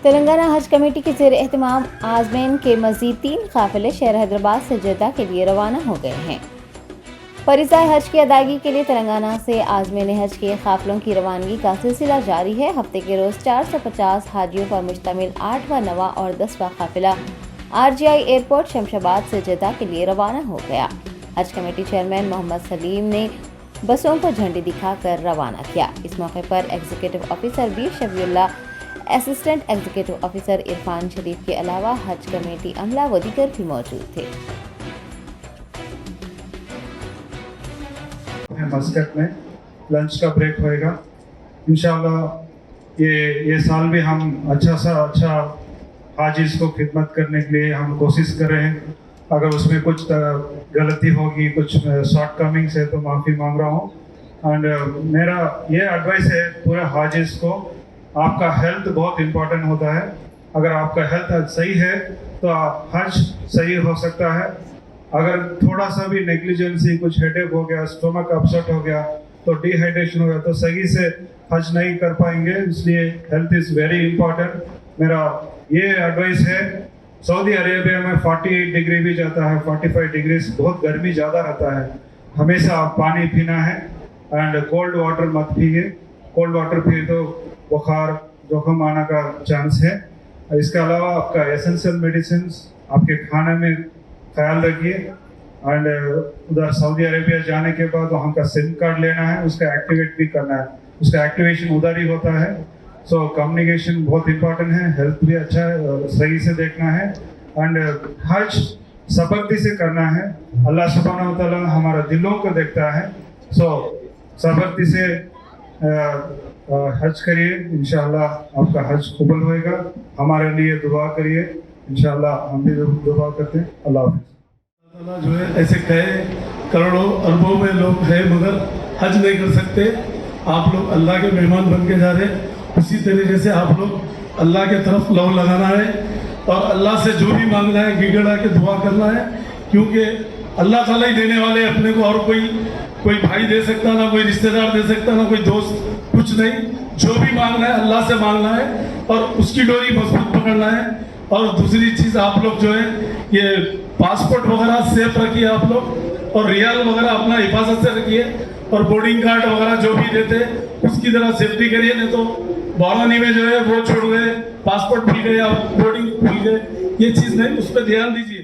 तेलंगाना हज कमेटी के ज़ेर एहतमाम आज़मीन के मज़ीद 3 काफ़िले शहर हैदराबाद से जद्दा के लिए रवाना हो गए हैं। फरीज़ाए हज की अदायगी के लिए तेलंगाना से आज़मीन हज के काफ़िलों की रवानगी का सिलसिला जारी है। हफ्ते के रोज़ 450 हाजियों पर मुश्तमिल 8वां, 9वां और 10वां काफ़िला RGI एयरपोर्ट शमशाबाद से जद्दा के लिए रवाना हो गया। हज कमेटी चेयरमैन मोहम्मद सलीम ने बसों को झंडी दिखाकर रवाना किया। इस मौके पर executive officer Bir Shafiullah, assistant executive officer Irfan Sharif के अलावा हज कमेटी अमला व दीगर भी मौजूद थे। मस्कट में लंच का ब्रेक होएगा इंशाल्लाह। ये साल भी हम अच्छा हाजिज को खिदमत करने के लिए हम कोशिश कर रहे हैं। अगर उसमें कुछ गलती होगी, कुछ शॉर्टकमिंग्स है तो माफ़ी मांग रहा हूँ। एंड मेरा ये एडवाइस है पूरे हाजिज को, आपका हेल्थ बहुत इम्पोर्टेंट होता है। अगर आपका हेल्थ सही है तो हज सही हो सकता है। अगर थोड़ा सा भी नेग्लिजेंसी, कुछ हेडेक हो गया, स्टोमक अपसेट हो गया, तो डिहाइड्रेशन हो गया, तो सही से हज नहीं कर पाएंगे। इसलिए हेल्थ इज़ वेरी इम्पोर्टेंट। मेरा ये एडवाइस है। सऊदी अरेबिया में 40 डिग्री भी जाता है, 45 डिग्री, बहुत गर्मी ज़्यादा रहता है। हमेशा पानी पीना है एंड कोल्ड वाटर मत पिए। कोल्ड वाटर पिए तो बुखार, जोखम आने का चांस है। इसके अलावा आपका एसेंशियल मेडिसिन आपके खाने में ख्याल रखिए। एंड उधर सऊदी अरेबिया जाने के बाद वहाँ का सिम कार्ड लेना है, उसका एक्टिवेट भी करना है। उसका एक्टिवेशन उधर ही होता है। सो कम्युनिकेशन बहुत इंपॉर्टेंट है। हेल्थ भी अच्छा है, सही से देखना है। एंड हज सबकती से करना है। अल्लाह सुब्हानहू व तआला हमारा दिलों को देखता है। सो सबकती से हज करिए, इंशाअल्लाह आपका हज कबूल होएगा। हमारे लिए दुआ करिए, इंशाअल्लाह हम भी दुआ करते हैं। अल्लाह हाफ़िज़। जो है ऐसे कहे करोड़ों अरबों में लोग हैं मगर हज नहीं कर सकते। आप लोग अल्लाह के मेहमान बन के जा रहे हैं। उसी तरीके से आप लोग अल्लाह के तरफ लौ लगाना है और अल्लाह से जो भी मांगना है गिड़गिड़ा के दुआ करना है, क्योंकि अल्लाह ताला ही देने वाले अपने को। और कोई भाई दे सकता, ना कोई रिश्तेदार दे सकता, ना कोई दोस्त, कुछ नहीं। जो भी मांगना है अल्लाह से मांगना है और उसकी डोरी मजबूत पकड़ना है। और दूसरी चीज़, आप लोग जो है ये पासपोर्ट वगैरह सेफ रखिए आप लोग, और रियाल वगैरह अपना हिफाजत से रखिए, और बोर्डिंग कार्ड वगैरह जो भी देते उसकी तरह सेफ्टी करिए। नहीं तो बारानी में जो है वो छोड़ गए, पासपोर्ट भूल गए या बोर्डिंग भूल गए, ये चीज़ नहीं, उस पर ध्यान दीजिए।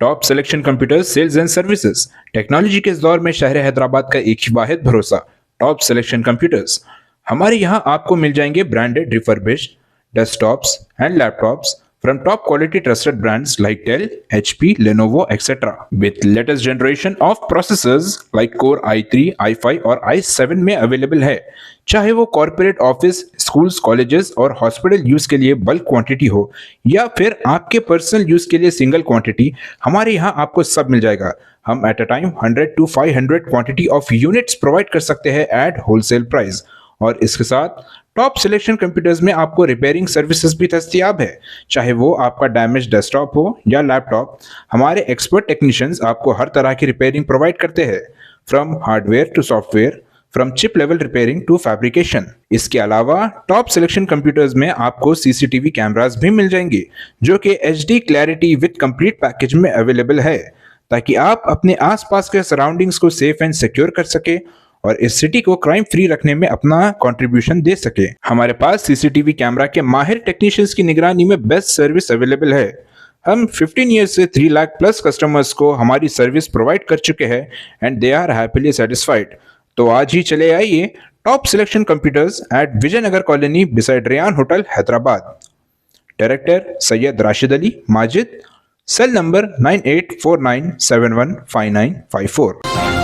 Top selection computers sales and services. Technology के इस दौर में शहर हैदराबाद का एक ही वाहिद भरोसा, टॉप सिलेक्शन कंप्यूटर्स। हमारे यहाँ आपको मिल जाएंगे branded refurbished desktops and laptops from top quality trusted brands like Dell, HP, Lenovo, etc. with latest generation of processors like Core i3, i5 और i7 में अवेलेबल है। चाहे वो कॉर्पोरेट ऑफिस, स्कूल्स, कॉलेजेस और हॉस्पिटल यूज के लिए bulk quantity हो या फिर आपके पर्सनल यूज के लिए सिंगल क्वांटिटी, हमारे यहाँ आपको सब मिल जाएगा। हम at a time 100 to 500 quantity of units provide कर सकते हैं एट होलसेल प्राइस। और इसके साथ टॉप सिलेक्शन कंप्यूटर्स में आपको रिपेयरिंग सर्विसेज भी दस्तियाब है। चाहे वो आपका डैमेज डेस्कटॉप हो या लैपटॉप, हमारे एक्सपर्ट टेक्नीशियंस आपको हर तरह की रिपेयरिंग प्रोवाइड करते हैं, from hardware to software, from chip level repairing to fabrication. इसके अलावा टॉप सिलेक्शन कंप्यूटर्स में आपको सीसीटीवी कैमरास भी मिल जाएंगे जो कि HD clarity with complete package में अवेलेबल है, ताकि आप अपने आसपास के सराउंडिंग्स को सेफ एंड सिक्योर कर सके और इस सिटी को क्राइम फ्री रखने में अपना कंट्रीब्यूशन दे सके। हमारे पास सीसीटीवी कैमरा के माहिर टेक्नीशियंस की निगरानी में बेस्ट सर्विस अवेलेबल है। हम 15 ईयर्स से 3 लाख प्लस कस्टमर्स को हमारी सर्विस प्रोवाइड कर चुके हैं and they are happily satisfied. तो आज ही चले आइए top selection computers at Vijayanagar colony beside Ryan hotel Hyderabad. Director Syed Rashid Ali Majid, cell number 9849715954।